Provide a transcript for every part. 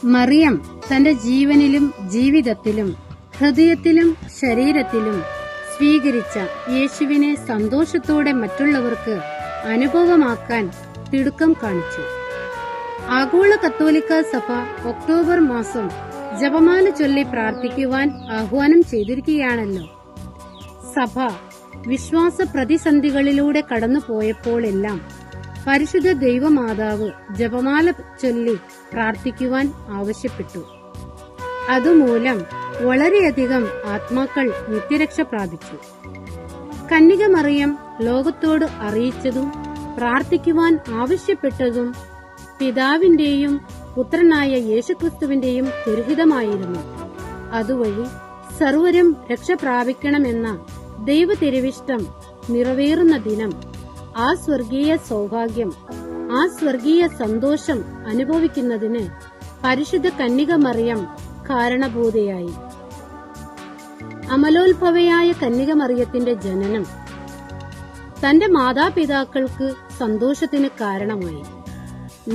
മറിയം തന്റെ ജീവനിലും ജീവിതത്തിലും ഹൃദയത്തിലും ശരീരത്തിലും സ്വീകരിച്ച യേശുവിനെ സന്തോഷത്തോടെ മറ്റുള്ളവർക്ക് അനുഭവമാക്കാൻ തിടുക്കം കാണിച്ചു. ആഗോള കത്തോലിക്ക സഭ ഒക്ടോബർ മാസം ജപമാല ചൊല്ലി പ്രാർത്ഥിക്കുവാൻ ആഹ്വാനം ചെയ്തിരിക്കുകയാണല്ലോ. സഭ വിശ്വാസ പ്രതിസന്ധികളിലൂടെ കടന്നുപോയപ്പോഴെല്ലാം പരിശുദ്ധ ദൈവമാതാവ് ജപമാല ചൊല്ലി പ്രാർത്ഥിക്കുവാൻ ആവശ്യപ്പെട്ടു. അതുമൂലം വളരെയധികം ആത്മാക്കൾ നിത്യരക്ഷ പ്രാപിച്ചു. കന്യക മറിയം ലോകത്തോട് അറിയിച്ചതും പ്രാർത്ഥിക്കുവാൻ ആവശ്യപ്പെട്ടതും പിതാവിന്റെയും പുത്രനായ യേശുക്രിസ്തുവിന്റെയും തിരുഹിതമായിരുന്നു. അതുവഴി സർവരും രക്ഷ പ്രാപിക്കണമെന്ന ദൈവ തിരുവിഷ്ടം നിറവേറുന്ന ദിനം ആ സ്വർഗീയ സൗഭാഗ്യം, ആ സ്വർഗീയ സന്തോഷം അനുഭവിക്കുന്നതിന് പരിശുദ്ധ കന്യക മറിയം കാരണഭൂതയായി. അമലോത്ഭവയായ കന്യക മറിയത്തിന്റെ ജനനം തന്റെ മാതാപിതാക്കൾക്ക് സന്തോഷത്തിന് കാരണമായി.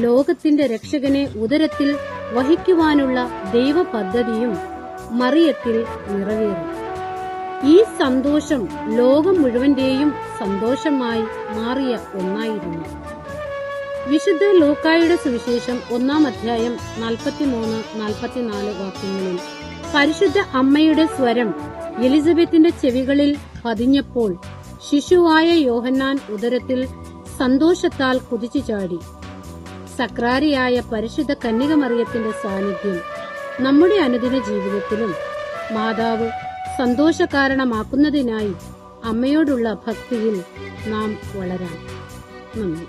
ലോകത്തിന്റെ രക്ഷകനെ ഉദരത്തിൽ വഹിക്കുവാനുള്ള ദൈവ പദ്ധതിയും മറിയത്തിൽ നിറവേറി. ഈ സന്തോഷം ലോകം മുഴുവന്റെയും സന്തോഷമായി മാറിയ ഒന്നായിരുന്നു. വിശുദ്ധ ലൂക്കായുടെ സുവിശേഷം 1-ാം അധ്യായം 43-44 വാക്യങ്ങളിൽ പരിശുദ്ധ അമ്മയുടെ സ്വരം എലിസബത്തിന്റെ ചെവികളിൽ പതിഞ്ഞപ്പോൾ ശിശുവായ യോഹന്നാൻ ഉദരത്തിൽ സന്തോഷത്താൽ കുതിച്ചു ചാടി. സക്രാരിയായ പരിശുദ്ധ കന്യക മറിയത്തിന്റെ സാന്നിധ്യം നമ്മുടെ അനുദിന ജീവിതത്തിലും മാതാവ് സന്തോഷകാരണമാക്കുന്നതിനായി അമ്മയോടുള്ള ഭക്തിയിൽ നാം വളരാം. നന്ദി.